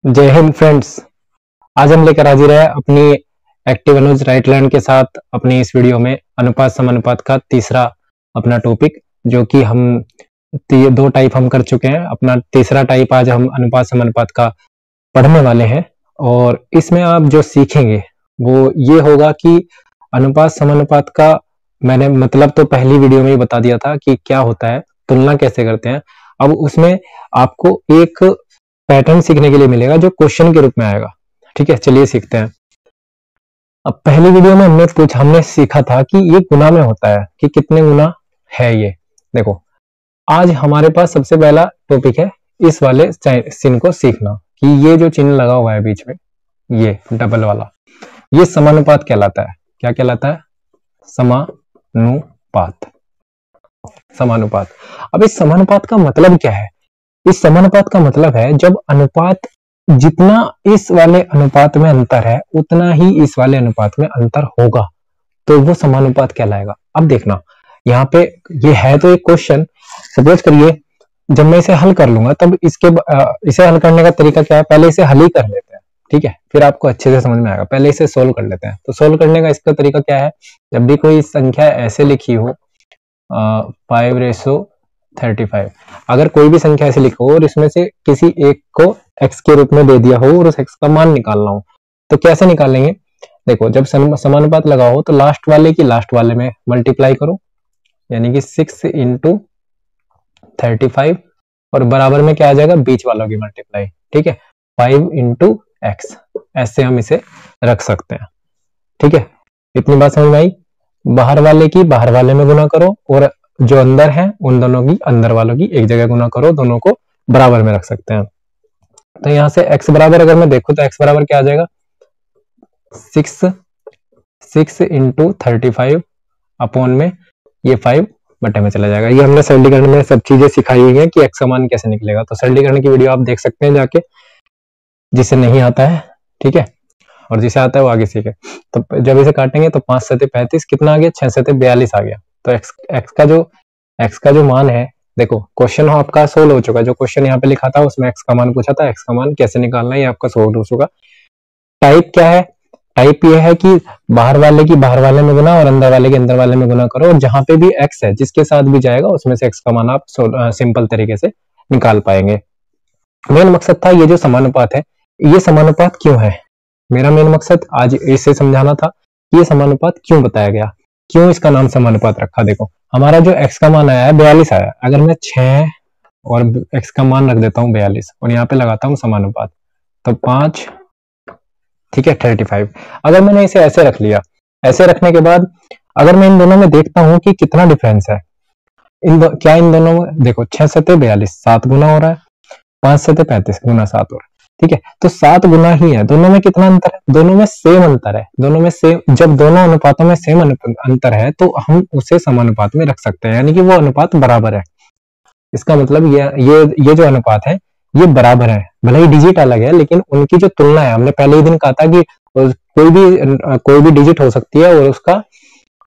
जय हिंद फ्रेंड्स। आज हम लेकर हाजिर है अपनी एक्टिव अनुज राइटलैंड के साथ अपनी इस वीडियो में अनुपात समानुपात का तीसरा अपना टॉपिक, जो कि हम दो टाइप हम कर चुके हैं। अपना तीसरा टाइप आज हम अनुपात समानुपात का पढ़ने वाले हैं और इसमें आप जो सीखेंगे वो ये होगा कि अनुपात समानुपात का मैंने मतलब तो पहली वीडियो में ही बता दिया था कि क्या होता है, तुलना कैसे करते हैं। अब उसमें आपको एक पैटर्न सीखने के लिए मिलेगा जो क्वेश्चन के रूप में आएगा। ठीक है, चलिए सीखते हैं। अब पहली वीडियो में हमने सीखा था कि ये गुना में होता है कि कितने गुना है ये। देखो, आज हमारे पास सबसे पहला टॉपिक है इस वाले चिन्ह को सीखना कि ये जो चिन्ह लगा हुआ है बीच में, ये डबल वाला, ये समानुपात कहलाता है। क्या कहलाता है? समानुपात। समानुपात। अब इस समानुपात का मतलब क्या है? इस समानुपात का मतलब है जब अनुपात, जितना इस वाले अनुपात में अंतर है उतना ही इस वाले अनुपात में अंतर होगा तो वो समानुपात कहलाएगा। अब देखना, यहाँ पे ये है तो एक क्वेश्चन। सपोज करिए जब मैं इसे हल कर लूंगा तब इसे हल करने का तरीका क्या है, पहले इसे हल ही कर लेते हैं। ठीक है, फिर आपको अच्छे से समझ में आएगा। पहले इसे सोल्व कर लेते हैं। तो सोल्व करने का इसका तरीका क्या है, जब भी कोई संख्या ऐसे लिखी हो 5:35, अगर कोई भी संख्या ऐसे लिखो और इसमें से किसी एक को x के रूप में दे दिया हो और उस x का मान निकालना हो तो कैसे निकालेंगे? देखो, जब समानुपात लगाओ तो लास्ट वाले की लास्ट वाले में मल्टीप्लाई करो, यानी कि 6 × 35 और बराबर में क्या आ जाएगा, बीच वालों की मल्टीप्लाई। ठीक है, 5 × x, ऐसे हम इसे रख सकते हैं। ठीक है, इतनी बात समझ में आई। बाहर वाले की बाहर वाले में गुना करो और जो अंदर है उन दोनों की अंदर वालों की एक जगह गुना करो, दोनों को बराबर में रख सकते हैं। तो यहां से x बराबर अगर मैं देखूं तो x बराबर क्या आ जाएगा, 6 × 35 अपॉन में ये 5 बटे में चला जाएगा। ये हमने सरलीकरण में सब चीजें सिखाई हुई है कि x का मान कैसे निकलेगा। तो सरलीकरण की वीडियो आप देख सकते हैं जाके, जिसे नहीं आता है। ठीक है, और जिसे आता है वो आगे सीखे। तो जब इसे काटेंगे तो 5 × 7 = 35, कितना आ गया, 6 × 7 = 42 आ गया। तो x का जो मान है, देखो क्वेश्चन आपका सोल्व हो चुका है। जो क्वेश्चन यहाँ पे लिखा था उसमें x का मान पूछा था, x का मान कैसे निकालना है ये आपका सोल्व हो चुका। टाइप क्या है? टाइप ये है कि बाहर वाले की बाहर वाले में गुना और अंदर वाले के अंदर वाले में गुना करो, और जहां पे भी x है जिसके साथ भी जाएगा उसमें से x का मान आप सिंपल तरीके से निकाल पाएंगे। मेन मकसद था ये जो समानुपात है, ये समानुपात क्यों है, मेरा मेन मकसद आज इसे समझाना था कि ये समानुपात क्यों बताया गया, क्यों इसका नाम समानुपात रखा। देखो, हमारा जो x का मान आया है 42 आया, अगर मैं 6 और x का मान रख देता हूँ 42 और यहाँ पे लगाता हूँ समानुपात, तो 5, ठीक है, 35। अगर मैंने इसे ऐसे रख लिया, ऐसे रखने के बाद अगर मैं इन दोनों में देखता हूँ कि कितना डिफरेंस है, क्या इन दोनों में देखो, 6 × 7 = 42, 7 गुना हो रहा है, 5 × 7 = 35 गुना 7 हो रहा है। ठीक है, तो 7 गुना ही है। दोनों में कितना अंतर है? दोनों में सेम अंतर है। दोनों में सेम, जब दोनों अनुपातों में सेम अंतर है तो हम उसे समानुपात में रख सकते हैं, यानी कि वो अनुपात बराबर है। इसका मतलब ये जो अनुपात है ये बराबर है, भले ही डिजिट अलग है लेकिन उनकी जो तुलना है, हमने पहले ही दिन कहा था कि कोई भी डिजिट हो सकती है और उसका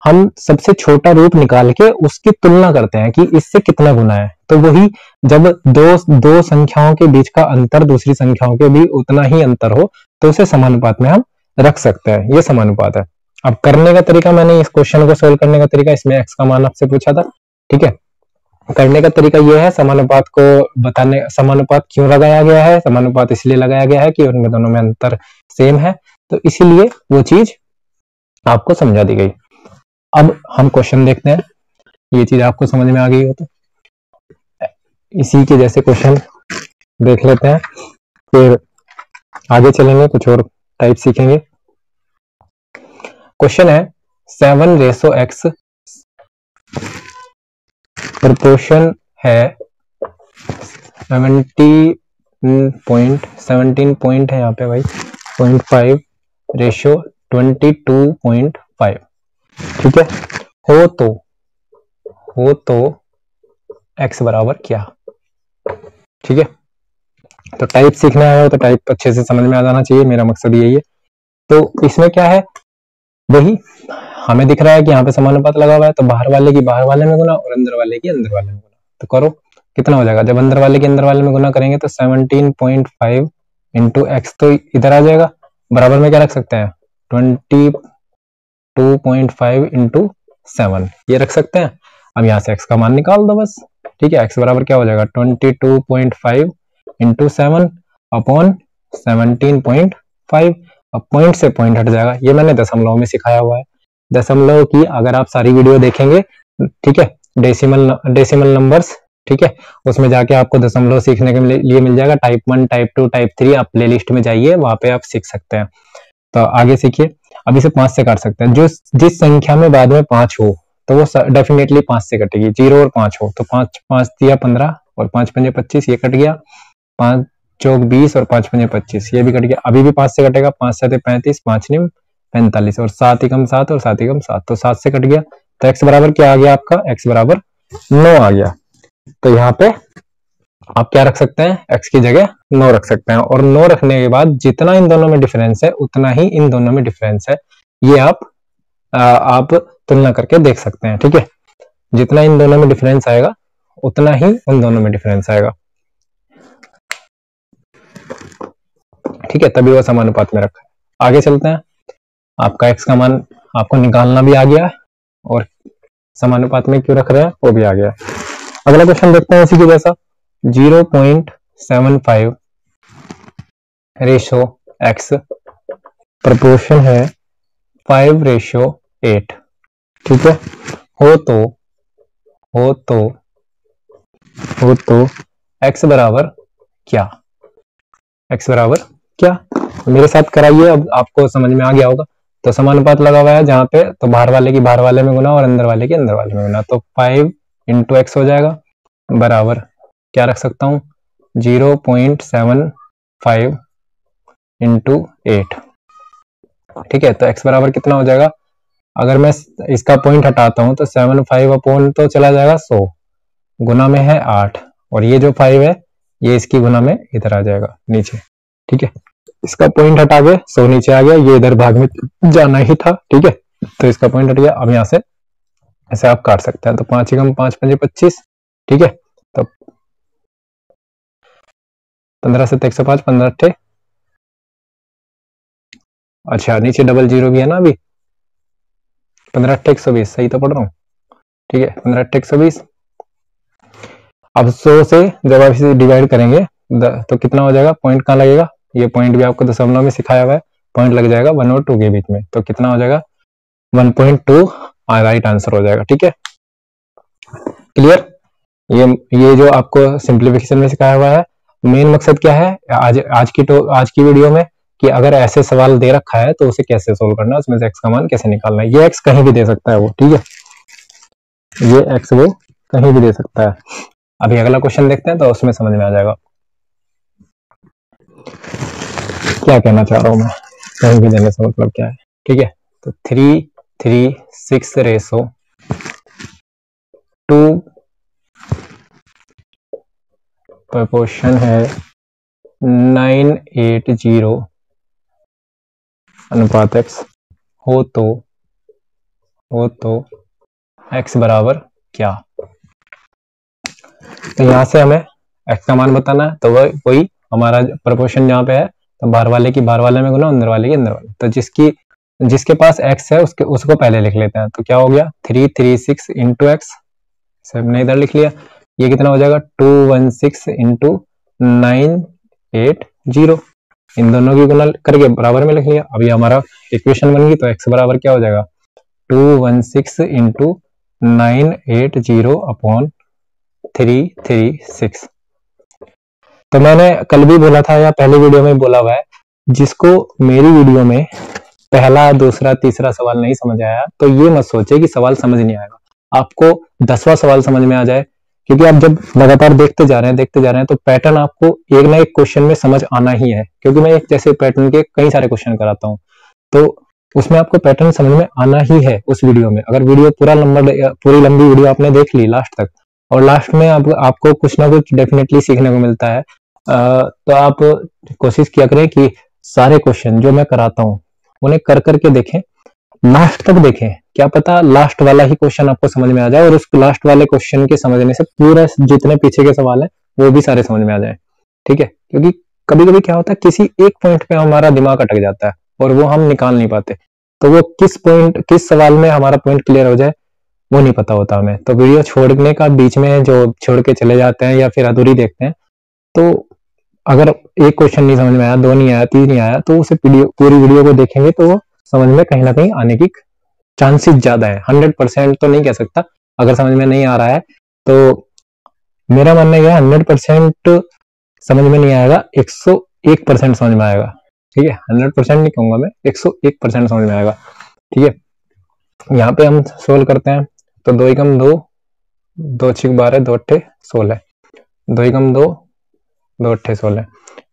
हम सबसे छोटा रूप निकाल के उसकी तुलना करते हैं कि इससे कितना गुना है। तो वही, जब दो संख्याओं के बीच का अंतर दूसरी संख्याओं के भी उतना ही अंतर हो तो उसे समानुपात में हम रख सकते हैं। ये समानुपात है। अब करने का तरीका, मैंने इस क्वेश्चन को सोल्व करने का तरीका, इसमें x का मान आपसे पूछा था। ठीक है, करने का तरीका यह है, समानुपात को बताने, समानुपात क्यों लगाया गया है, समानुपात इसलिए लगाया गया है कि उनमें दोनों में अंतर सेम है, तो इसीलिए वो चीज आपको समझा दी गई। अब हम क्वेश्चन देखते हैं, ये चीज आपको समझ में आ गई हो तो इसी के जैसे क्वेश्चन देख लेते हैं, फिर आगे चलेंगे, कुछ और टाइप सीखेंगे। क्वेश्चन है 7:x प्रोपोर्शन है 17 पॉइंट है यहाँ पे भाई 0.5 रेशियो 22.5। ठीक है, हो तो x बराबर क्या। ठीक है, तो टाइप सीखना है तो टाइप अच्छे से समझ में आ जाना चाहिए, मेरा मकसद यही है। तो इसमें क्या है, वही हमें दिख रहा है कि यहाँ पे समानुपात लगा हुआ है, तो बाहर वाले की बाहर वाले में गुना और अंदर वाले की अंदर वाले में गुना। तो करो, कितना हो जाएगा, जब अंदर वाले के अंदर वाले में गुना करेंगे तो 17.5 इंटू एक्स तो इधर आ जाएगा, बराबर में क्या रख सकते हैं 22.5 इंटू 7 ये रख सकते हैं। अब यहाँ से x का मान निकाल दो बस, ठीक है। x बराबर क्या हो जाएगा 22.5 इंटू 7 अपॉन 17.5। अब पॉइंट से पॉइंट हट जाएगा, ये मैंने दशमलव में सिखाया हुआ है। दशमलव की अगर आप सारी वीडियो देखेंगे, ठीक है, डेसिमल नंबर्स, ठीक है, उसमें जाके आपको दशमलव सीखने के लिए मिल जाएगा। टाइप 1, टाइप 2, टाइप 3 आप प्ले लिस्ट में जाइए, वहां पे आप सीख सकते हैं। तो आगे सीखिए। अब इसे 5 से काट सकते हैं, जो जिस संख्या में बाद में 5 हो तो वो डेफिनेटली 5 से कटेगी। 0 और 5 हो तो 5 5 दिया 15 और 5 पंजे 25, ये कट गया। 5 चौक 20 और 5 पंजे 25, ये भी कट गया। अभी भी 5 से कटेगा, 5 7 35, 5 9 45 और 7 एकम 7 और 7 एकम 7, तो 7 से कट गया। तो x बराबर क्या आ गया आपका, x बराबर 9 आ गया। तो यहाँ पे आप क्या रख सकते हैं, x की जगह 9 रख सकते हैं। और 9 रखने के बाद जितना इन दोनों में डिफरेंस है उतना ही इन दोनों में डिफरेंस है, ये आप तुलना करके देख सकते हैं, ठीक है। जितना इन दोनों में डिफरेंस आएगा उतना ही उन दोनों में डिफरेंस आएगा, ठीक है, तभी वो समानुपात में रखा है। आगे चलते हैं। आपका x का मान आपको निकालना भी आ गया और समानुपात में क्यों रख रहे हैं वो भी आ गया। अगला क्वेश्चन देखते हैं इसी के जैसा। 0.75 रेशो x प्रोपोर्शन है 5:8, ठीक है। हो तो x बराबर क्या, x बराबर क्या, मेरे साथ कराइए। अब आपको समझ में आ गया होगा। तो समानुपात लगा हुआ है जहां पे, तो बाहर वाले की बाहर वाले में गुना और अंदर वाले की अंदर वाले में गुना, तो 5 इंटू एक्स हो जाएगा, बराबर क्या रख सकता हूं 0.75 इंटू 8, ठीक है। तो x बराबर कितना हो जाएगा, अगर मैं इसका पॉइंट हटाता हूं तो 75 अपॉन तो चला जाएगा 100, गुना में है 8 और ये जो 5 है ये इसकी गुना में इधर आ जाएगा नीचे, ठीक है। इसका पॉइंट हटा के 100 नीचे आ गया, ये इधर भाग में जाना ही था, ठीक है। तो इसका पॉइंट हट गया। अब यहाँ से ऐसे आप काट सकते हैं। तो 5 एकम 5 पंजे 25, ठीक है। तो 15 से 105, 15 अट्ठे, अच्छा नीचे डबल जीरो भी है ना अभी, 15 अट्ठे 120, सही तो पढ़ रहा हूँ, ठीक है। 15 अट्ठे 120। अब 100 से जब आप इसे डिवाइड करेंगे तो कितना हो जाएगा, पॉइंट कहाँ लगेगा, ये पॉइंट भी आपको दशमलव में सिखाया हुआ है, पॉइंट लग जाएगा 1 और 2 के बीच में, तो कितना हो जाएगा 1.2 राइट आंसर हो जाएगा, ठीक है। क्लियर। ये जो आपको सिंप्लीफिकेशन में सिखाया हुआ है, मेन मकसद क्या है आज की वीडियो में, कि अगर ऐसे सवाल दे रखा है तो उसे कैसे सोल्व करना है, उसमें से x का मान कैसे निकालना है। ये x कहीं भी दे सकता है वो, ठीक है, ये x वो कहीं भी दे सकता है। अभी अगला क्वेश्चन देखते हैं तो उसमें समझ में आ जाएगा क्या कहना चाह रहा हूं मैं, कहीं भी देने से मतलब क्या है, ठीक है। तो 3:6 रेशो 2 प्रोपोर्शन है 9:8 अनुपात x हो तो x बराबर क्या। तो यहां से हमें x का मान बताना है, तो वही हमारा प्रोपोर्शन जहां पे है, तो बाहर वाले की बाहर वाले में गुना, अंदर वाले की अंदर वाले, तो जिसके पास x है उसको पहले लिख लेते हैं। तो क्या हो गया 336 इंटू एक्स, हमने इधर लिख लिया। ये कितना हो जाएगा 216 इंटू 980, इन दोनों की गुना करके बराबर में लिख लिया। अब ये हमारा इक्वेशन बन गई। तो x बराबर क्या हो जाएगा 216 इंटू 980 अपॉन 336। तो मैंने कल भी बोला था या पहले वीडियो में बोला हुआ है, जिसको मेरी वीडियो में पहला दूसरा तीसरा सवाल नहीं समझ आया तो ये मत सोचे कि सवाल समझ नहीं आएगा, आपको 10वां सवाल समझ में आ जाए, क्योंकि आप जब लगातार देखते जा रहे हैं तो पैटर्न आपको एक ना एक क्वेश्चन में समझ आना ही है, क्योंकि मैं एक जैसे पैटर्न के कई सारे क्वेश्चन कराता हूँ, तो उसमें आपको पैटर्न समझ में आना ही है उस वीडियो में। अगर वीडियो पूरी लंबी वीडियो आपने देख ली लास्ट तक, और लास्ट में आपको कुछ ना कुछ डेफिनेटली सीखने को मिलता है, तो आप कोशिश किया करें कि सारे क्वेश्चन जो मैं कराता हूँ उन्हें कर करके देखें, लास्ट तक देखें, क्या पता लास्ट वाला ही क्वेश्चन आपको समझ में आ जाए और उस लास्ट वाले क्वेश्चन के समझने से पूरा जितने पीछे के सवाल है वो भी सारे समझ में आ जाए, ठीक है। क्योंकि कभी कभी क्या होता है किसी एक पॉइंट पे हमारा दिमाग अटक जाता है और वो हम निकाल नहीं पाते, तो वो किस सवाल में हमारा पॉइंट क्लियर हो जाए वो नहीं पता होता हमें, तो वीडियो छोड़ने का बीच में जो छोड़ के चले जाते हैं या फिर अधूरी देखते हैं, तो अगर एक क्वेश्चन नहीं समझ में आया, दो नहीं आया, तीन नहीं आया, तो उसे पूरी वीडियो को देखेंगे तो वो समझ में कहीं ना कहीं आने की चांसेस ज्यादा है। 100% तो नहीं कह सकता, अगर समझ में नहीं आ रहा है तो मेरा मानना यह 100% समझ में नहीं आएगा, 101% समझ में आएगा। ठीक है, 100% नहीं कहूंगा मैं, 101% समझ में आएगा। ठीक है, यहाँ पे हम सोल्व करते हैं, तो 2 एकम 2, 2 छिक 12, 2 अट्ठे 16, 2 एकम 2, 2 अट्ठे 16।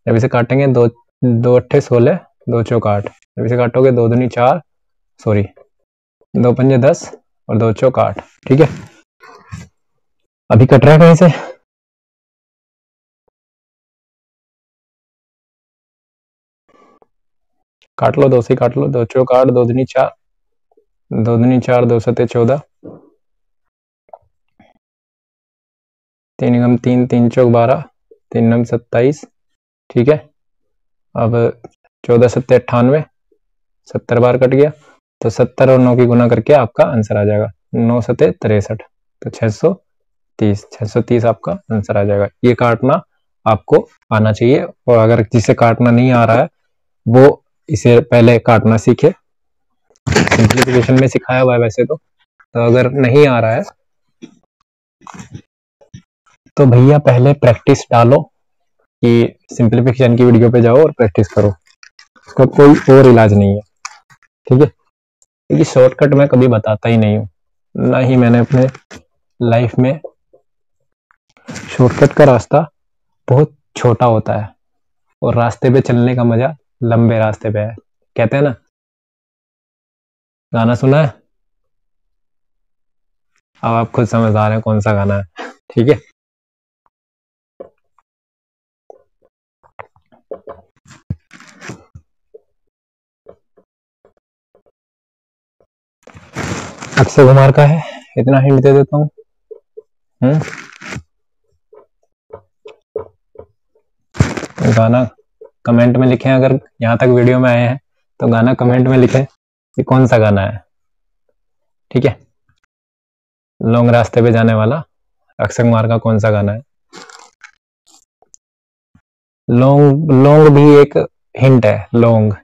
जब इसे काटेंगे 2 अट्ठे 16, 2 चौक 8, जब इसे काटोगे 2 दूनी 4, सॉरी 2 पंजे 10 और 2 चौक 8। ठीक है, अभी कट रहा है कहीं से? काट लो, 2 से काट लो, 2 चौक 8, 2 दूनी 4, 2 दूनी 4, 2 सते 14, 3 एकम 3, 3 चौक 12, 3 नम 27। ठीक है, अब 14 सत्ते 98, 70 बार कट गया, तो 70 और 9 की गुना करके आपका आंसर आ जाएगा 9 सते 63, तो 630 आपका आंसर आ जाएगा। ये काटना आपको आना चाहिए, और अगर जिसे काटना नहीं आ रहा है वो इसे पहले काटना सीखे। सिंप्लीफिकेशन में सिखाया हुआ है वैसे तो अगर नहीं आ रहा है तो भैया पहले प्रैक्टिस डालो, कि सिंप्लीफिकेशन की वीडियो पे जाओ और प्रैक्टिस करो, उसका कोई और इलाज नहीं है। ठीक है, क्योंकि शॉर्टकट मैं कभी बताता ही नहीं हूँ, ना ही मैंने अपने लाइफ में, शॉर्टकट का रास्ता बहुत छोटा होता है और रास्ते पे चलने का मजा लंबे रास्ते पे है, कहते हैं ना। गाना सुना है? अब आप खुद समझ आ रहे हैं कौन सा गाना है। ठीक है, अक्षय कुमार का है, इतना हिंट दे देता हूँ। गाना कमेंट में लिखें, अगर यहाँ तक वीडियो में आए हैं तो गाना कमेंट में लिखें कि कौन सा गाना है। ठीक है, लॉन्ग रास्ते पे जाने वाला अक्षय कुमार का कौन सा गाना है? लॉन्ग लॉन्ग भी एक हिंट है, लॉन्ग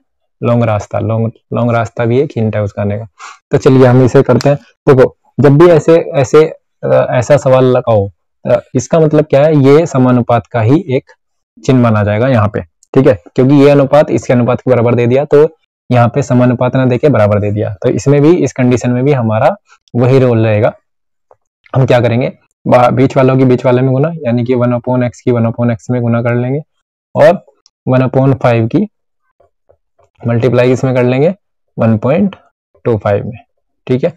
रास्ता भी एक हिंट है उस गाने का। तो चलिए हम इसे करते हैं। देखो, जब भी ऐसा सवाल लगाओ, इसका मतलब क्या है, ये समानुपात का ही एक चिन्ह माना जाएगा यहाँ पे। ठीक है, क्योंकि ये अनुपात इसके अनुपात के बराबर दे दिया, तो यहाँ पे समानुपात ना देके बराबर दे दिया, तो इसमें भी, इस कंडीशन में भी हमारा वही रोल रहेगा। हम क्या करेंगे, बीच वालों की बीच वाले में गुना, यानी कि 1/x की 1/x में गुना कर लेंगे, और 1/5 की मल्टीप्लाई इसमें कर लेंगे 1.25 में। ठीक है,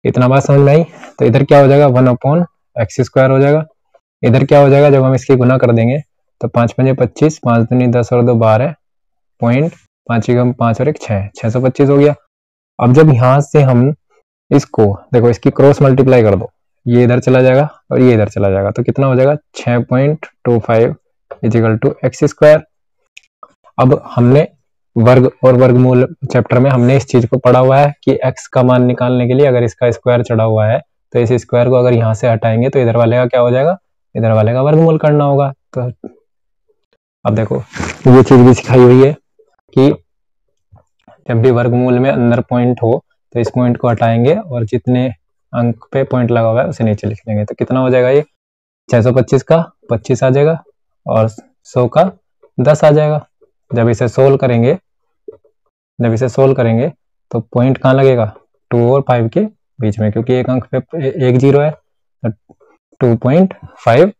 इतना बात समझ में आई? तो इधर क्या हो जाएगा, 1/x² हो जाएगा। इधर क्या हो जाएगा, जब हम इसकी गुना कर देंगे तो 5 पंजे 25, 5 दूनी 10 और 2 12, पॉइंट 5 एकम 5 और 1 6, 625 हो गया। अब जब यहां से हम इसको देखो, इसकी क्रॉस मल्टीप्लाई कर दो, ये इधर चला जाएगा और ये इधर चला जाएगा, तो कितना हो जाएगा 6.25 इजिकल टू x²। अब हमने वर्ग और वर्गमूल चैप्टर में हमने इस चीज को पढ़ा हुआ है कि x का मान निकालने के लिए अगर इसका स्क्वायर चढ़ा हुआ है तो इस स्क्वायर को अगर यहाँ से हटाएंगे तो इधर वाले का क्या हो जाएगा, इधर वाले का वर्गमूल करना होगा। तो अब देखो, ये चीज भी सिखाई हुई है कि जब भी वर्गमूल में अंदर पॉइंट हो तो इस पॉइंट को हटाएंगे और जितने अंक पे पॉइंट लगा हुआ है उसे नीचे लिख लेंगे। तो कितना हो जाएगा, ये 625 का 25 आ जाएगा और 100 का 10 आ जाएगा। जब इसे सोल्व करेंगे तो पॉइंट कहाँ लगेगा, 2 और 5 के बीच में, क्योंकि एक अंक पे एक जीरो है, तो 2.5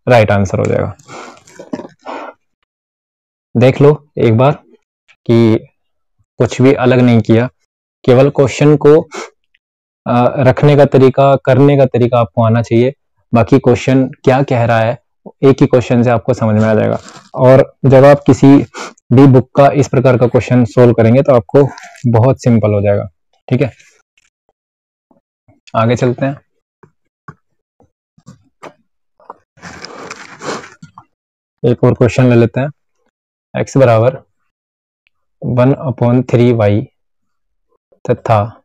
राइट आंसर हो जाएगा। देख लो एक बार कि कुछ भी अलग नहीं किया, केवल क्वेश्चन को रखने का तरीका, करने का तरीका आपको आना चाहिए। बाकी क्वेश्चन क्या कह रहा है एक ही क्वेश्चन से आपको समझ में आ जाएगा। और जब आप किसी भी बुक का इस प्रकार का क्वेश्चन सोल्व करेंगे तो आपको बहुत सिंपल हो जाएगा। ठीक है, आगे चलते हैं। एक और क्वेश्चन ले लेते हैं। x बराबर 1/3y तथा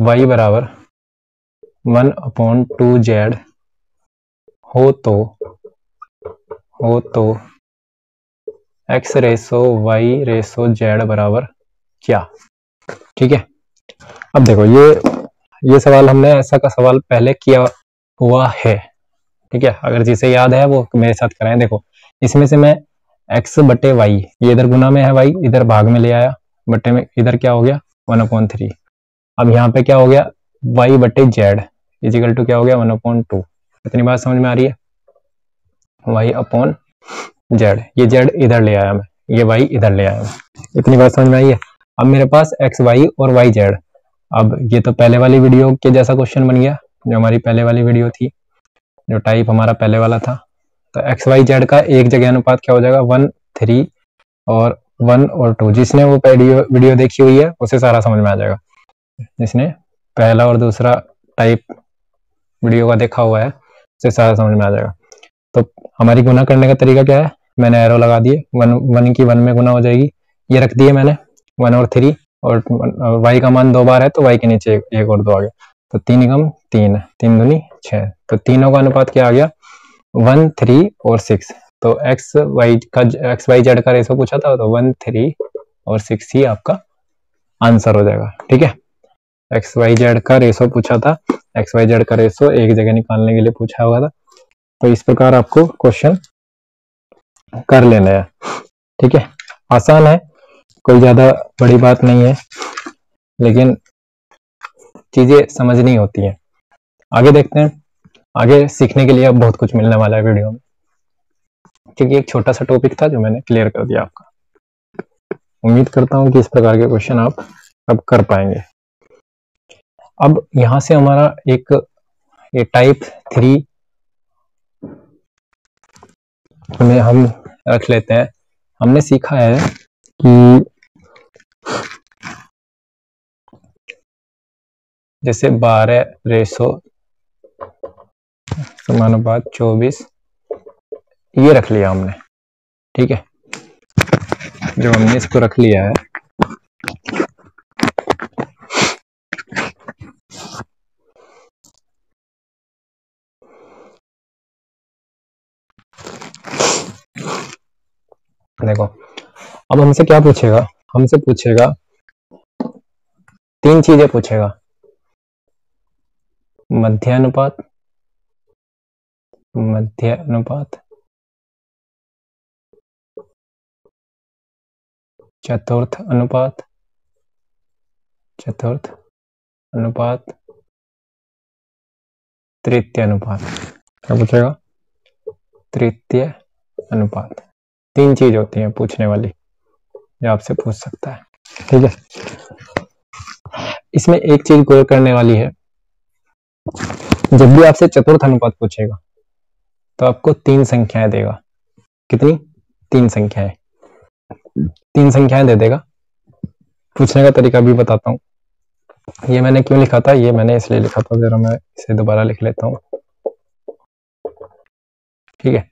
y बराबर 1/2z हो तो x ratio y ratio z बराबर क्या। ठीक है, अब देखो ये सवाल हमने ऐसा का सवाल पहले किया हुआ है। ठीक है, अगर जिसे याद है वो मेरे साथ कराएं। देखो इसमें से मैं x बटे y, ये इधर गुना में है y, इधर भाग में ले आया, बटे में इधर क्या हो गया 1/3। अब यहाँ पे क्या हो गया y बटे z इजिकल टू क्या हो गया 1/2। इतनी बात समझ में आ रही है, y अपॉन z, ये z इधर ले आया मैं, ये y इधर ले आया मैं। इतनी बात समझ में आई है। अब मेरे पास x y और y z, अब ये तो पहले वाली वीडियो के जैसा क्वेश्चन बन गया, जो हमारी पहले वाली वीडियो थी, जो टाइप हमारा पहले वाला था। तो x y z का एक जगह अनुपात क्या हो जाएगा 1 3 और 1 और 2। जिसने वो वीडियो देखी हुई है उसे सारा समझ में आ जाएगा, जिसने पहला और दूसरा टाइप वीडियो का देखा हुआ है उसे सारा समझ में आ जाएगा। तो हमारी गुना करने का तरीका क्या है, मैंने एरो लगा दिए, 1 की 1 में गुना हो जाएगी, ये रख दिए मैंने 1 और 3, और y का मान 2 बार है तो y के नीचे एक और 2 आ गया, तो 3 एकम 3, 3 दूनी 6, तो तीनों का अनुपात क्या आ गया 1 3 और 6। तो x y z का रेशो पूछा था, तो 1 3 और 6 ही आपका आंसर हो जाएगा। ठीक है, एक्स वाई जेड का रेशो पूछा था, एक्स वाई जेड का रेशो एक जगह निकालने के लिए पूछा हुआ था। तो इस प्रकार आपको क्वेश्चन कर लेना है। ठीक है, आसान है, कोई ज्यादा बड़ी बात नहीं है, लेकिन चीजें समझनी होती है। आगे देखते हैं, आगे सीखने के लिए अब बहुत कुछ मिलने वाला है वीडियो में, क्योंकि एक छोटा सा टॉपिक था जो मैंने क्लियर कर दिया आपका। उम्मीद करता हूं कि इस प्रकार के क्वेश्चन आप अब कर पाएंगे। अब यहां से हमारा एक टाइप 3 में हम रख लेते हैं। हमने सीखा है कि जैसे 12 रेशो समानुपात 24, ये रख लिया हमने। ठीक है, जो हमने इसको रख लिया है, देखो अब हमसे क्या पूछेगा, हमसे पूछेगा 3 चीजें पूछेगा, मध्यानुपात, चतुर्थ अनुपात, तृतीय अनुपात। क्या पूछेगा, तृतीय अनुपात। 3 चीज होती है पूछने वाली, जो आपसे पूछ सकता है। ठीक है, इसमें एक चीज गौर करने वाली है, जब भी आपसे चतुर्थ अनुपात पूछेगा तो आपको 3 संख्याएं देगा। कितनी? 3 संख्याएं, 3 संख्याएं दे देगा। पूछने का तरीका भी बताता हूं। ये मैंने क्यों लिखा था, ये मैंने इसलिए लिखा था, जरा मैं इसे दोबारा लिख लेता हूं। ठीक है,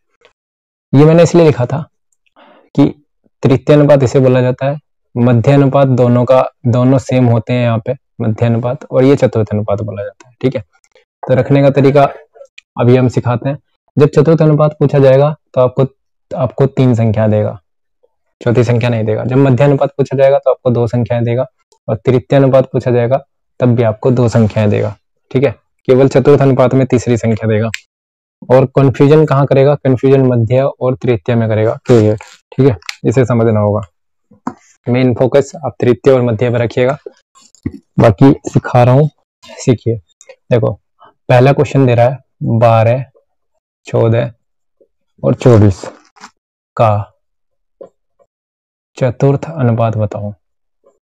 ये मैंने इसलिए लिखा था कि तृतीय अनुपात इसे बोला जाता है, मध्य अनुपात दोनों सेम होते हैं यहाँ पे, मध्य अनुपात, और ये चतुर्थ अनुपात बोला जाता है। ठीक है, तो रखने का तरीका अभी हम सिखाते हैं। जब चतुर्थ अनुपात पूछा जाएगा तो आपको 3 संख्या देगा, चौथी संख्या नहीं देगा। जब मध्य अनुपात पूछा जाएगा तो आपको 2 संख्याएं देगा, और तृतीय अनुपात पूछा जाएगा तब भी आपको 2 संख्याएं देगा। ठीक है, केवल चतुर्थ अनुपात में तीसरी संख्या देगा। और कंफ्यूजन कहाँ करेगा, कंफ्यूजन मध्य और तृतीय में करेगा, पीरियड। ठीक है, इसे समझना होगा। मेन फोकस आप तृतीय और मध्य पर रखिएगा, बाकी सिखा रहा हूं, सीखिए। देखो पहला क्वेश्चन दे रहा है 12, 14 और 24 का चतुर्थ अनुपात बताओ।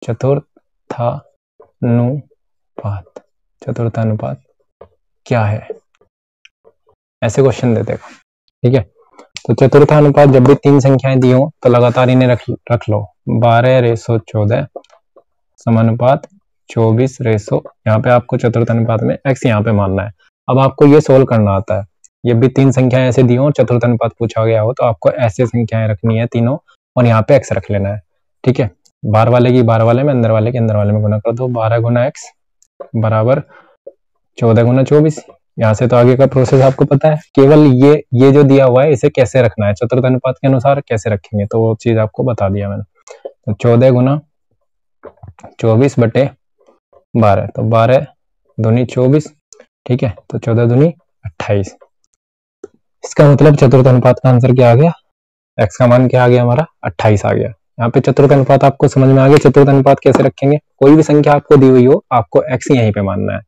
चतुर्थ अनुपात क्या है, ऐसे क्वेश्चन दे देगा। ठीक है, तो चतुर्थ अनुपात जब भी 3 संख्याएं दी हो तो लगातार इन्हें रख लो। 12 रेशो 14 समानुपात 24 रेशो, यहाँ पे आपको चतुर्थ अनुपात में x यहाँ पे मानना है। अब आपको ये सोल्व करना आता है, ये भी 3 संख्याएं ऐसे दी हो, चतुर्थ अनुपात पूछा गया हो, तो आपको ऐसे संख्याएं रखनी है तीनों, और यहाँ पे x रख लेना है। ठीक है, बाहर वाले की बाहर वाले में, अंदर वाले के अंदर वाले में गुना कर दो। 12 गुना x बराबर 14 गुना 24। यहाँ से तो आगे का प्रोसेस आपको पता है, केवल ये जो दिया हुआ है इसे कैसे रखना है, चतुर्थ अनुपात के अनुसार कैसे रखेंगे, तो वो चीज आपको बता दिया मैंने। तो 14 गुना 24 बटे 12, तो 12 दूनी 24। ठीक है, तो 14 दूनी 28। इसका मतलब चतुर्थ अनुपात का आंसर क्या आ गया, x का मान क्या आ गया हमारा, 28 आ गया। यहाँ पे चतुर्थ अनुपात आपको समझ में आ गया। चतुर्थ अनुपात कैसे रखेंगे, कोई भी संख्या आपको दी हुई हो, आपको x यहीं पे मानना है।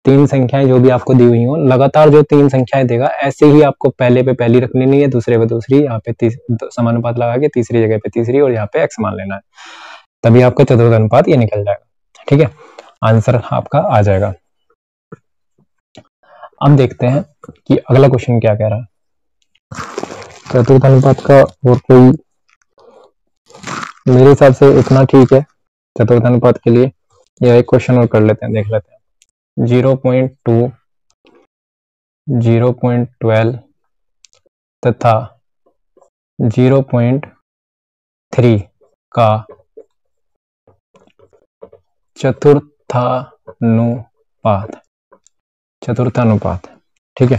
3 संख्याएं जो भी आपको दी हुई हो, लगातार जो 3 संख्याएं देगा, ऐसे ही आपको पहले पे पहली रख लेनी है, दूसरे पे दूसरी, यहाँ पे समानुपात लगा के तीसरी जगह पे तीसरी, और यहाँ पे x मान लेना है, तभी आपका चतुर्थ अनुपात ये निकल जाएगा। ठीक है, आंसर आपका आ जाएगा। अब देखते हैं कि अगला क्वेश्चन क्या कह रहा है। चतुर्थ अनुपात का और कोई, मेरे हिसाब से इतना ठीक है चतुर्थ अनुपात के लिए। यह एक क्वेश्चन और कर लेते हैं, देख लेते हैं। 0.2, 0.12 तथा 0.3 का चतुर्थानुपात। ठीक है,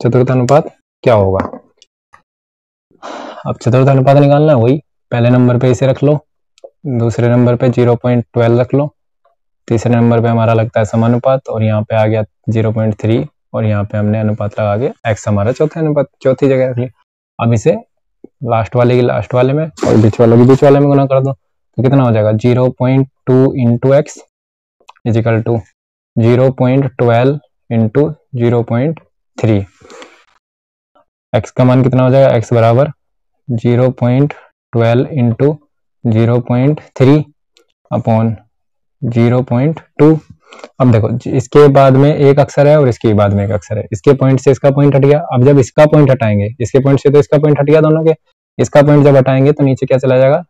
चतुर्थानुपात क्या होगा। अब चतुर्थानुपात निकालना है, वही पहले नंबर पे इसे रख लो, दूसरे नंबर पे 0.12 रख लो, तीसरे नंबर पे हमारा लगता है समानुपात, और यहाँ पे आ गया 0.3, और यहाँ पे हमने अनुपात लगा के x हमारा चौथे अनुपात चौथी जगह रख लिया। अब इसे लास्ट वाले की लास्ट वाले में और बीच वाले की बीच वाले में गुना कर दो, तो कितना हो जाएगा, 0.2 into x equal to 0.12 into 0.3। x का मान कितना हो जाएगा, x बराबर 0.12 इंटू 0.3 अपॉन 0.2। अब देखो, इसके बाद में एक अक्षर है और इसके बाद में एक अक्षर है, इसके पॉइंट से इसका पॉइंट हट गया। अब जब इसका पॉइंट हटाएंगे, इसके पॉइंट से तो इसका पॉइंट हट गया दोनों के, इसका पॉइंट जब हटाएंगे तो नीचे क्या चला जाएगा,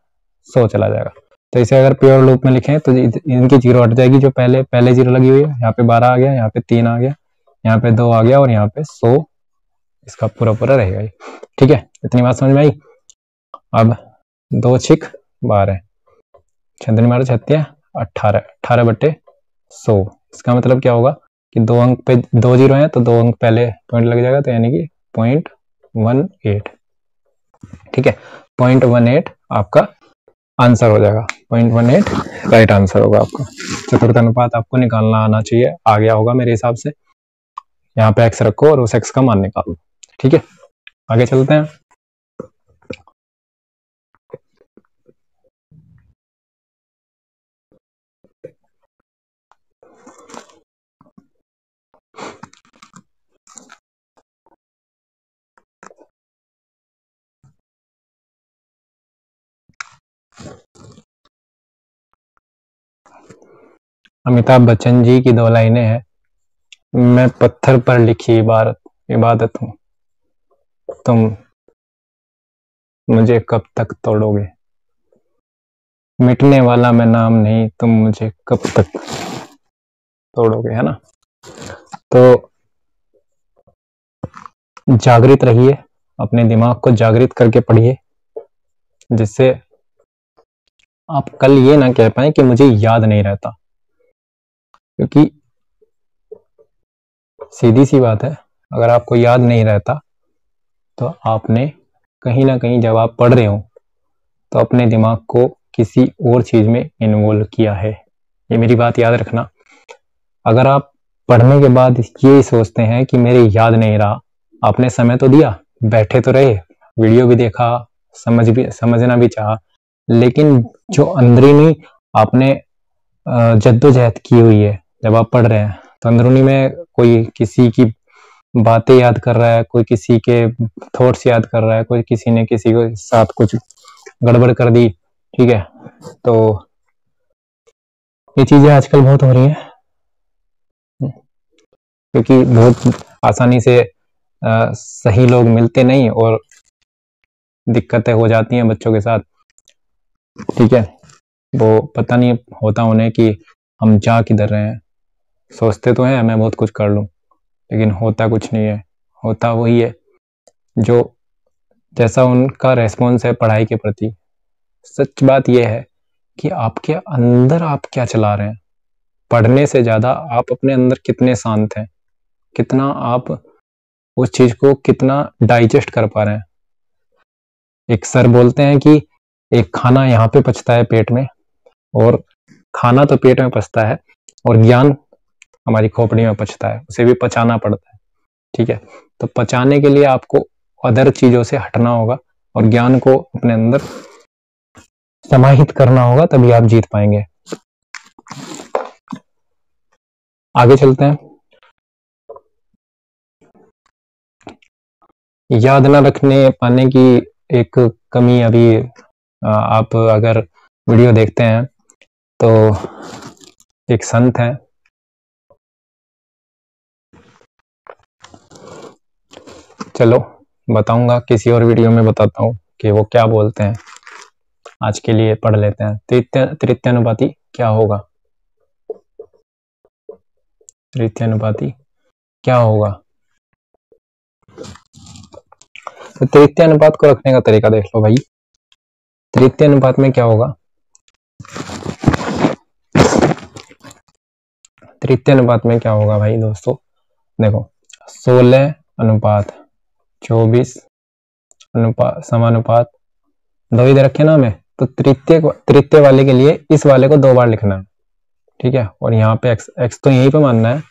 100 चला जाएगा। तो इसे अगर प्योर लूप में लिखें तो इनकी 0 हट जाएगी, जो पहले 0 लगी हुई है, यहाँ पे 12 आ गया, यहाँ पे 3 आ गया, यहाँ पे 2 आ गया, और यहाँ पे 100 इसका पूरा पूरा रहेगा। ठीक है, इतनी बात समझ में आई। अब 2 छिक 12, 6 12 36 18, 18 बटे 100। इसका मतलब क्या होगा कि 2 अंक पे 2 0 है, तो 2 अंक पहले पॉइंट लग जाएगा, तो यानी कि 0.18। ठीक है, 0.18 आपका आंसर हो जाएगा, 0.18 राइट आंसर होगा आपका। चतुर्थ अनुपात आपको निकालना आना चाहिए, आ गया होगा मेरे हिसाब से। यहाँ पे x रखो और उस x का मान निकालो। ठीक है, आगे चलते हैं। अमिताभ बच्चन जी की 2 लाइनें हैं। मैं पत्थर पर लिखी इबादत हूँ, तुम मुझे कब तक तोड़ोगे, मिटने वाला मैं नाम नहीं, तुम मुझे कब तक तोड़ोगे, है ना। तो जागृत रहिए, अपने दिमाग को जागृत करके पढ़िए, जिससे आप कल ये ना कह पाए कि मुझे याद नहीं रहता, क्योंकि सीधी सी बात है, अगर आपको याद नहीं रहता तो आपने कहीं ना कहीं जब आप पढ़ रहे हो तो अपने दिमाग को किसी और चीज में इन्वॉल्व किया है। ये मेरी बात याद रखना। अगर आप पढ़ने के बाद ये सोचते हैं कि मेरे याद नहीं रहा, आपने समय तो दिया, बैठे तो रहे, वीडियो भी देखा, समझना भी चाहा, लेकिन जो अंदरूनी आपने जद्दोजहद की हुई है, जब आप पढ़ रहे हैं तो अंदरूनी में कोई किसी की बातें याद कर रहा है, कोई किसी के थॉट्स याद कर रहा है, कोई किसी ने किसी के साथ कुछ गड़बड़ कर दी। ठीक है, तो ये चीजें आजकल बहुत हो रही हैं, क्योंकि बहुत आसानी से सही लोग मिलते नहीं और दिक्कतें हो जाती हैं बच्चों के साथ। ठीक है, वो पता नहीं होता उन्हें कि हम जा किधर रहे हैं। सोचते तो हैं मैं बहुत कुछ कर लूं, लेकिन होता कुछ नहीं है, होता वही है जो जैसा उनका रेस्पॉन्स है पढ़ाई के प्रति। सच बात यह है कि आपके अंदर आप क्या चला रहे हैं। पढ़ने से ज्यादा आप अपने अंदर कितने शांत हैं, कितना आप उस चीज को कितना डाइजेस्ट कर पा रहे हैं। एक सर बोलते हैं कि एक खाना यहाँ पे पचता है पेट में, और खाना तो पेट में पचता है, और ज्ञान हमारी खोपड़ी में पचता है, उसे भी पचाना पड़ता है। ठीक है, तो पचाने के लिए आपको अदर चीजों से हटना होगा और ज्ञान को अपने अंदर समाहित करना होगा, तभी आप जीत पाएंगे। आगे चलते हैं। याद न रखने पाने की एक कमी अभी आप अगर वीडियो देखते हैं तो एक संत है, चलो बताऊंगा, किसी और वीडियो में बताता हूँ कि वो क्या बोलते हैं। आज के लिए पढ़ लेते हैं। तृतीयानुपाती क्या होगा? तृतीयानुपाती क्या होगा? तो तृतीय अनुपात को रखने का तरीका देख लो भाई। तृतीय अनुपात में क्या होगा? तृतीय अनुपात में क्या होगा भाई दोस्तों? देखो 16 अनुपात 24 अनुपात समानुपात, दो इधर रखे ना हमें, तो तृतीय वाले के लिए इस वाले को 2 बार लिखना है। ठीक है, और यहाँ पे x तो यहीं पे मानना है,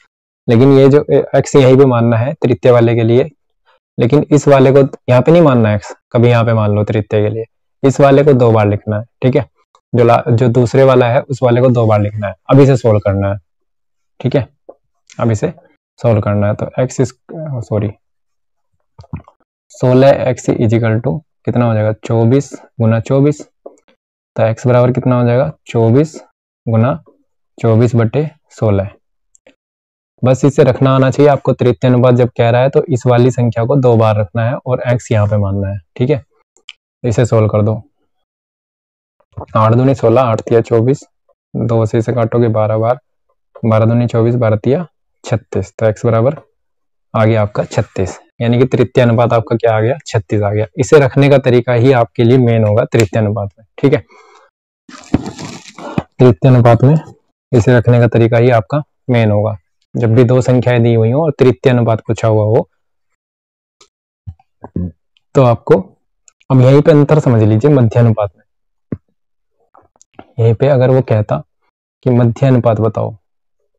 लेकिन ये जो x यहीं पे मानना है तृतीय वाले के लिए, लेकिन इस वाले को यहाँ पे नहीं मानना है x, कभी यहाँ पे मान लो तृतीय के लिए। इस वाले को 2 बार लिखना है। ठीक है, जो दूसरे वाला है उस वाले को 2 बार लिखना है। अब इसे सोल्व करना है। ठीक है, अब इसे सोल्व करना है। तो x sorry 16x is equal to कितना हो जाएगा? 24 गुना 24। तो x बराबर कितना हो जाएगा? 24 गुना 24 बटे 16। बस इसे रखना आना चाहिए आपको। तृतीय अनुपात जब कह रहा है तो इस वाली संख्या को 2 बार रखना है और x यहाँ पे मानना है। ठीक है, इसे सोल्व कर दो। 8 दूनी 16, 8 तिया 24, 2 से इसे काटोगे 12 बार, 12 दूनी 24, 12 तिया 36। तो x बराबर आ गया आपका 36, यानी कि तृतीय अनुपात आपका क्या आ गया? 36 आ गया। इसे रखने का तरीका ही आपके लिए मेन होगा तृतीय अनुपात में। ठीक है, तृतीय अनुपात में इसे रखने का तरीका ही आपका मेन होगा। जब भी 2 संख्याएं दी हुई हो और तृतीय अनुपात पूछा हुआ हो तो आपको, अब यहीं पे अंतर समझ लीजिए मध्य अनुपात में। यहीं पे अगर वो कहता कि मध्य अनुपात बताओ,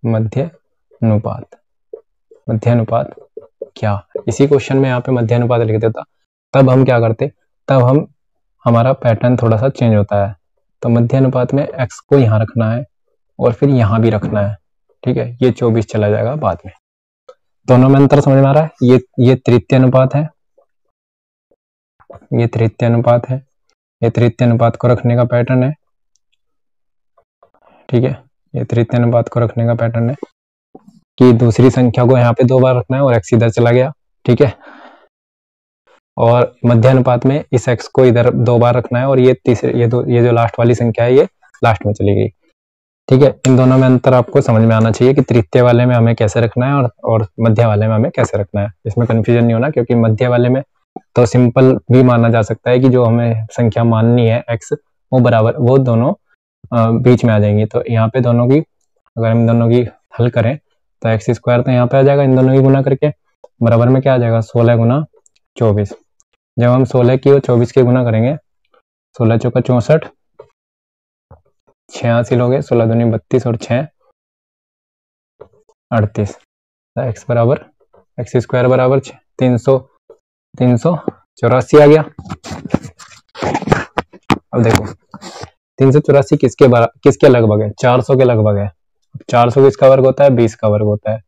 मध्य अनुपात, मध्य अनुपात क्या, इसी क्वेश्चन में यहाँ पे मध्य अनुपात लिख देता, तब हम क्या करते? तब हमारा पैटर्न थोड़ा सा चेंज होता है। तो मध्य अनुपात में x को यहाँ रखना है और फिर यहाँ भी रखना है। ठीक है, ये 24 चला जाएगा बाद में। दोनों में अंतर समझ में आ रहा है? ये तृतीय अनुपात है, ये तृतीय अनुपात है, ये तृतीय अनुपात को रखने का पैटर्न है। ठीक है, ये तृतीय अनुपात को रखने का पैटर्न है कि दूसरी संख्या को यहाँ पे 2 बार रखना है और x इधर चला गया। ठीक है, और मध्य अनुपात में इस x को इधर 2 बार रखना है और ये जो लास्ट वाली संख्या है ये लास्ट में चली गई। ठीक है, इन दोनों में अंतर आपको समझ में आना चाहिए कि तृतीय वाले में हमें कैसे रखना है और मध्य वाले में हमें कैसे रखना है। इसमें कंफ्यूजन नहीं होना, क्योंकि मध्य वाले में तो सिंपल भी माना जा सकता है कि जो हमें संख्या माननी है x, वो बराबर, वो दोनों बीच में आ जाएंगी। तो यहाँ पे दोनों की, अगर हम दोनों की हल करें तो एक्स स्क्वायर तो यहाँ पे आ जाएगा, इन दोनों की गुना करके बराबर में क्या आ जाएगा? 16 गुना 24। जब हम 16 की और 24 की गुना करेंगे, 16 चौका 64, 86 लोगे, 16 दूनी 32 और 6 38। एक्स बराबर, एक्स स्क्वायर बराबर 384 आ गया। अब देखो 384 किसके लगभग है? 400 के लगभग है। 400 किसका वर्ग होता है? 20 का वर्ग होता है।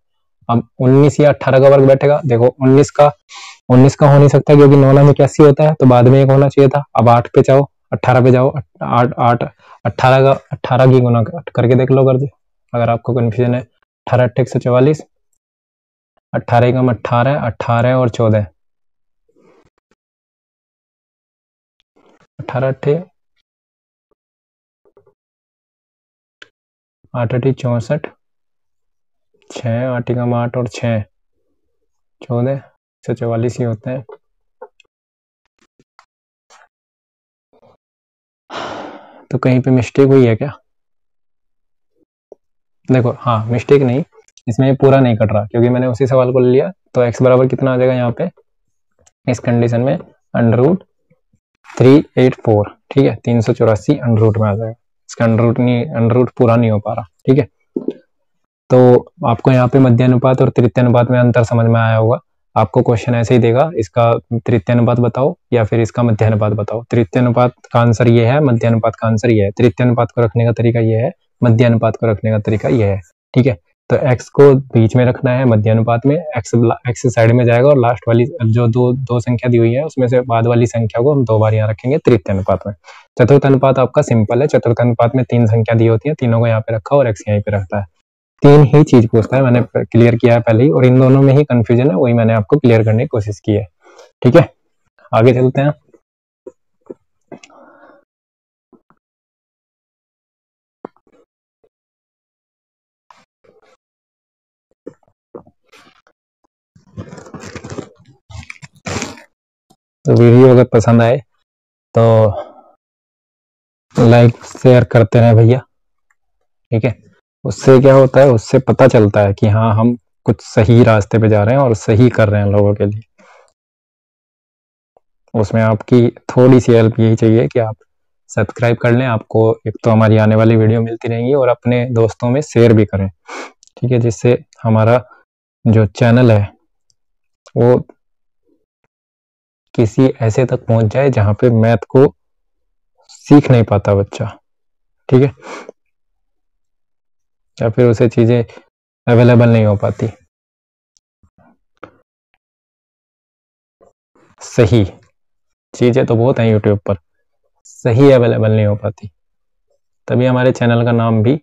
अब 19 या 18 का वर्ग बैठेगा। देखो 19 का हो नहीं सकता, क्योंकि 9 में 81 होता है, तो बाद में एक होना चाहिए था। अब 8 पे जाओ, 18 पे जाओ, 18 की गुना करके देख लो कर, अगर आपको कंफ्यूजन है। 18 8 144, 18 कम 18, 18 और 14, 18 8 8 8 64, 6 8 कम 8 और 6 14 144 ही होते हैं। तो कहीं पे मिस्टेक हुई है क्या? देखो, हाँ मिस्टेक नहीं, इसमें ये पूरा नहीं कट रहा क्योंकि मैंने उसी सवाल को ले लिया। तो x बराबर कितना आ जाएगा यहाँ पे इस कंडीशन में, √384, ठीक है, 384 अंडर रूट में आ जाएगा। इसका अंडर रूट पूरा नहीं हो पा रहा, ठीक है। तो आपको यहाँ पे मध्यानुपात और तृतीयानुपात में अंतर समझ में आया होगा। आपको क्वेश्चन ऐसे ही देगा, इसका तृतीयानुपात बताओ या फिर इसका मध्यानुपात बताओ। तृतीयानुपात का आंसर ये है, मध्यानुपात का आंसर ये है। तृतीयानुपात को रखने का तरीका ये है, मध्यानुपात को रखने का तरीका ये है, ठीक है। तो x को बीच में रखना है मध्यानुपात में, x साइड में जाएगा और लास्ट वाली जो दो संख्या दी हुई है उसमें से बाद वाली संख्या को हम 2 बार यहाँ रखेंगे तृतीयानुपात में। चतुर्थ अनुपात आपका सिंपल है, चतुर्थ अनुपात में 3 संख्या दी होती है, तीनों को यहाँ पे रखा और x यहीं पे रखता है। 3 ही चीज पूछता है, मैंने क्लियर किया है पहले ही, और इन दोनों में ही कंफ्यूजन है, वही मैंने आपको क्लियर करने की कोशिश की है, ठीक है। आगे चलते हैं। तो वीडियो अगर पसंद आए तो लाइक शेयर करते रहे भैया, ठीक है। उससे क्या होता है, उससे पता चलता है कि हाँ हम कुछ सही रास्ते पे जा रहे हैं और सही कर रहे हैं लोगों के लिए। उसमें आपकी थोड़ी सी हेल्प यही चाहिए कि आप सब्सक्राइब कर लें। आपको एक तो हमारी आने वाली वीडियो मिलती रहेंगी और अपने दोस्तों में शेयर भी करें, ठीक है, जिससे हमारा जो चैनल है वो किसी ऐसे तक पहुंच जाए जहां पे मैथ को सीख नहीं पाता बच्चा, ठीक है, या फिर उसे चीजें अवेलेबल नहीं हो पाती। सही चीजें तो बहुत हैं यूट्यूब पर, सही अवेलेबल नहीं हो पाती, तभी हमारे चैनल का नाम भी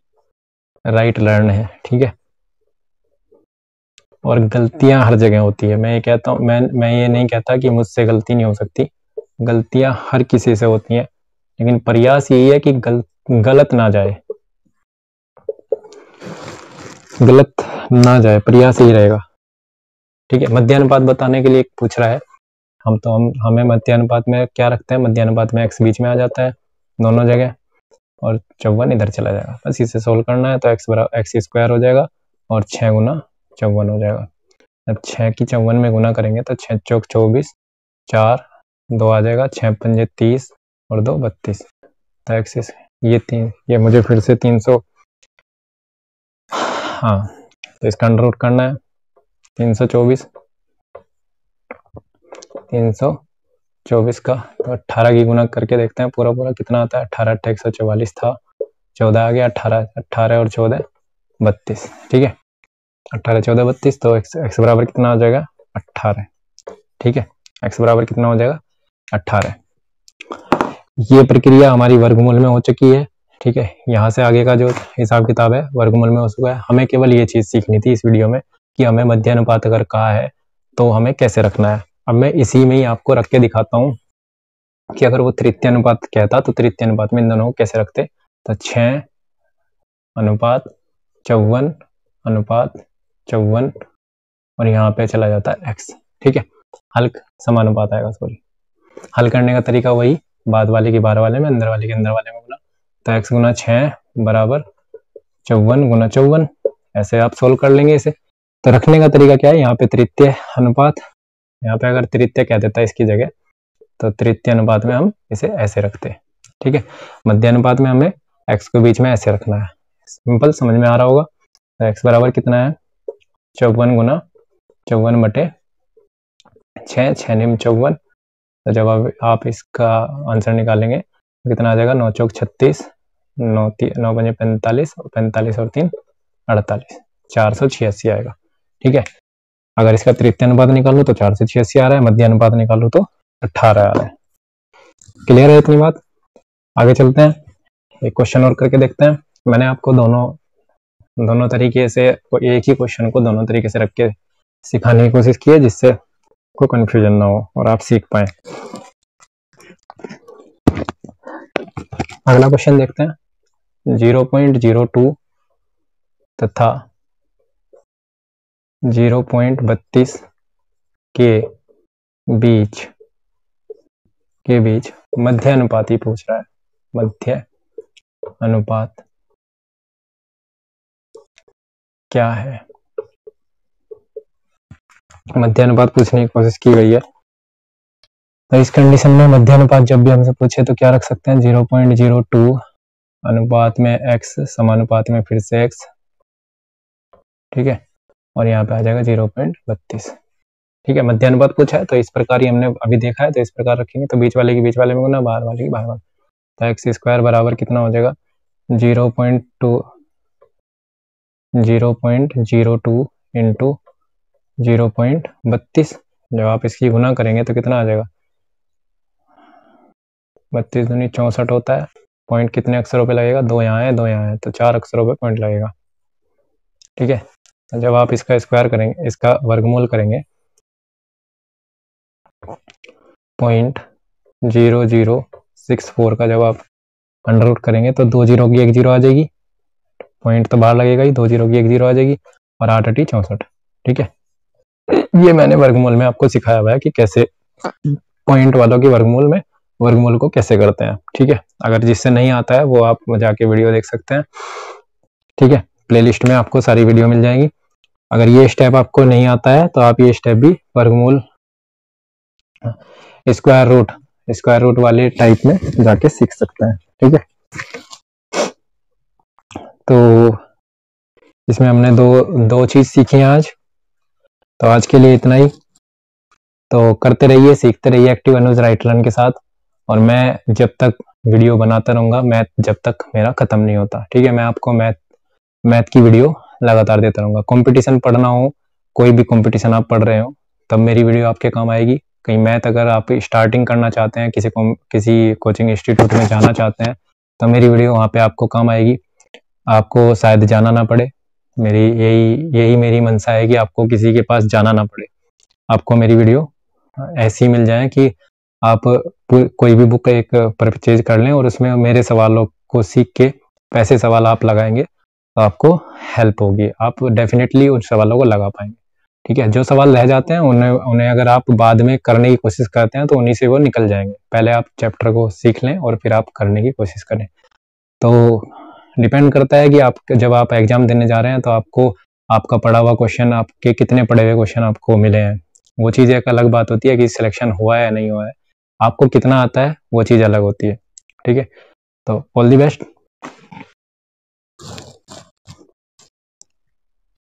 राइट लर्न है, ठीक है। और गलतियां हर जगह होती है, मैं ये कहता हूँ, मैं ये नहीं कहता कि मुझसे गलती नहीं हो सकती, गलतियां हर किसी से होती हैं, लेकिन प्रयास यही है कि गलत ना जाए, गलत ना जाए, प्रयास यही रहेगा, ठीक है। मध्यानुपात बताने के लिए पूछ रहा है, हमें मध्यानुपात में क्या रखते हैं, मध्यानुपात में x बीच में आ जाता है दोनों जगह और 54 इधर चला जाएगा, बस इसे सोल्व करना है। तो x स्क्वायर हो जाएगा और 6 गुना 54 हो जाएगा। जब 6 की 54 में गुना करेंगे तो 6 चौक 24, 4 2 आ जाएगा, 6 पंजे 30 और 2 32। तो एक्स ये मुझे फिर से 300, हाँ तो इसका अंडर रूट करना है, 324 का, तो 18 की गुना करके देखते हैं पूरा पूरा कितना आता है। 18 8 144 था, 14 आ गया, 18 और 14 32, ठीक है। 18 14 32, तो x बराबर कितना हो जाएगा 18, ठीक है। x बराबर कितना हो जाएगा 18। ये प्रक्रिया हमारी वर्गमूल में हो चुकी है, ठीक है। यहाँ से आगे का जो हिसाब किताब है वर्गमूल में हो चुका है। हमें केवल ये चीज सीखनी थी इस वीडियो में कि हमें मध्यानुपात अगर कहा है तो हमें कैसे रखना है। अब मैं इसी में ही आपको रख के दिखाता हूँ कि अगर वो तृतीयानुपात कहता तो तृतीयानुपात में इन दोनों को कैसे रखते। तो 6 अनुपात 54 अनुपात 54 और यहाँ पे चला जाता है x, ठीक है। हल समानुपात आएगा, सॉरी। हल करने का तरीका वही, बाद वाले की बाहर वाले में, अंदर वाले के अंदर वाले में गुना। तो x गुना 6 बराबर 54 गुना 54, ऐसे आप सोल्व कर लेंगे इसे। तो रखने का तरीका क्या है, यहाँ पे तृतीय अनुपात, यहाँ पे अगर तृतीय कह देता है इसकी जगह, तो तृतीय अनुपात में हम इसे ऐसे रखते हैं, ठीक है। मध्यानुपात में हमें x को बीच में ऐसे रखना है, सिंपल, समझ में आ रहा होगा। तो x बराबर कितना है 54 गुना 54 बटे 6, 6 निम 54। तो जब आप इसका आंसर निकालेंगे तो कितना आ जाएगा, 9 चौक 36, 9 पंजे 45, 45 और 3 48, 486 आएगा, ठीक है। अगर इसका तृतीय अनुपात निकालूं तो 486 आ रहा है, मध्य अनुपात निकालूं तो 18 आ रहा है। क्लियर है इतनी बात? आगे चलते हैं, एक क्वेश्चन और करके देखते हैं। मैंने आपको दोनों तरीके से एक ही क्वेश्चन को दोनों तरीके से रख के सिखाने की कोशिश की है, जिससे को कंफ्यूजन ना हो और आप सीख पाए। अगला क्वेश्चन देखते हैं। 0.02 तथा 0.32 के बीच मध्य अनुपात ही पूछ रहा है, मध्य अनुपात क्या है। मध्य अनुपात पूछने की कोशिश की गई है, तो इस कंडीशन में मध्य अनुपात जब भी हमसे पूछे तो क्या रख सकते हैं, 0.02 अनुपात में x समानुपात में फिर से x, ठीक है, और यहाँ पे आ जाएगा 0.32, ठीक है। मध्य अनुपात पूछा है तो इस प्रकार ही हमने अभी देखा है, तो इस प्रकार रखेंगे, तो बीच वाले की बीच वाले में गुना, बाहर वाले की बाहर वाले, तो एक्स स्क्वायर बराबर कितना हो जाएगा, 0.02 इंटू 0.32। जब आप इसकी गुना करेंगे तो कितना आ जाएगा, 32 दूनी 64 होता है। पॉइंट कितने अक्षरों पे लगेगा, 2 यहाँ है 2 यहाँ है, तो 4 अक्षरों पे पॉइंट लगेगा, ठीक है। तो जब आप इसका स्क्वायर करेंगे, इसका वर्गमूल करेंगे, 0.0064 का जब आप अंडर रूट करेंगे तो 2 जीरो की 1 जीरो आ जाएगी, पॉइंट तो बाहर लगेगा ही, 2 जीरो की 1 जीरो आ जाएगी, और 8 8 64, ठीक है। ये मैंने वर्गमूल में आपको सिखाया हुआ है कि कैसे पॉइंट वालों की वर्गमूल को कैसे करते हैं, ठीक है। अगर जिससे नहीं आता है वो आप जाके वीडियो देख सकते हैं, ठीक है। प्लेलिस्ट में आपको सारी वीडियो मिल जाएगी। अगर ये स्टेप आपको नहीं आता है तो आप ये स्टेप भी वर्गमूल स्क्वायर रूट वाले टाइप में जाके सीख सकते हैं, ठीक है। तो इसमें हमने दो चीज सीखी हैं आज, तो आज के लिए इतना ही। तो करते रहिए, सीखते रहिए एक्टिव अनुज राइट रन के साथ, और मैं जब तक वीडियो बनाता रहूंगा, मैथ जब तक मेरा खत्म नहीं होता, ठीक है। मैं आपको मैथ की वीडियो लगातार देता रहूंगा। कंपटीशन पढ़ना हो, कोई भी कंपटीशन आप पढ़ रहे हो, तब मेरी वीडियो आपके काम आएगी। कहीं मैथ अगर आप स्टार्टिंग करना चाहते हैं, किसी कोचिंग इंस्टीट्यूट में जाना चाहते हैं, तो मेरी वीडियो वहाँ पे आपको काम आएगी, आपको शायद जाना ना पड़े। यही मेरी मंशा है कि आपको किसी के पास जाना ना पड़े, आपको मेरी वीडियो ऐसी मिल जाए कि आप कोई भी बुक एक परचेज कर लें और उसमें मेरे सवालों को सीख के वैसे सवाल आप लगाएंगे तो आपको हेल्प होगी, आप डेफिनेटली उन सवालों को लगा पाएंगे, ठीक है। जो सवाल रह जाते हैं उन्हें अगर आप बाद में करने की कोशिश करते हैं तो उन्हीं से वो निकल जाएंगे। पहले आप चैप्टर को सीख लें और फिर आप करने की कोशिश करें। तो डिपेंड करता है कि जब आप एग्जाम देने जा रहे हैं तो आपको आपका पढ़ा हुआ क्वेश्चन, आपके कितने पढ़े हुए क्वेश्चन आपको मिले हैं, वो चीज़ एक अलग बात होती है कि सिलेक्शन हुआ है या नहीं हुआ है। आपको कितना आता है वो चीज़ अलग होती है, ठीक है। तो ऑल द बेस्ट।